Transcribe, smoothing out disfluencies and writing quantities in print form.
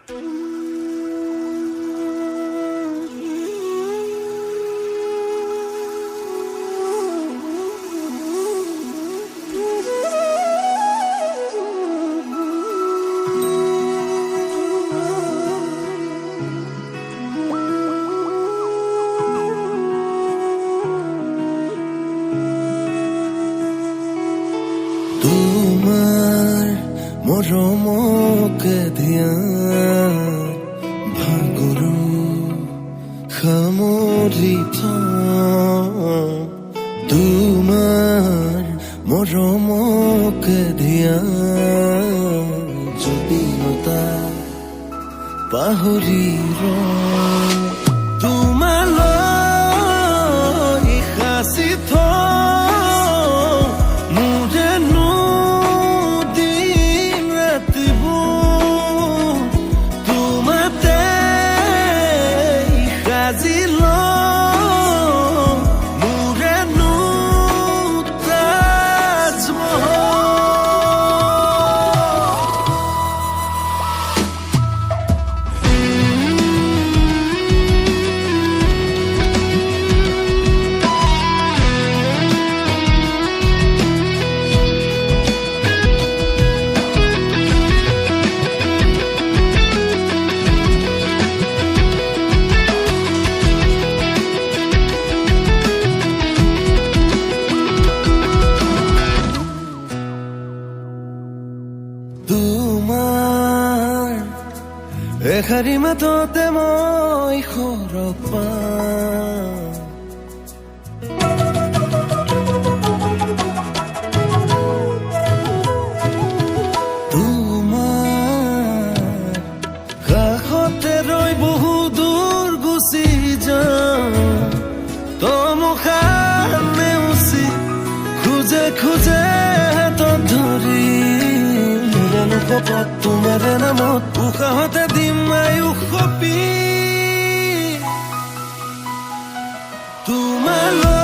তোমাৰ মৰমকে ধিয়া ভাগৰু সামৰি তোমাৰ মৰমকে ধিয়া যদি নতা পাহৰি তোমালৈ সাঁচি তোমাৰ এষাৰি মাততে মই সৰগ পাওঁ তোমাৰ কাষতে ৰৈ বহু দূৰ গুচি যাওঁ তমুখাৰ নেউচি খোজে খোজে হাতত ধৰি তোমাৰ নামত উশাহতে দিম আয়ুস সপি তোমালৈ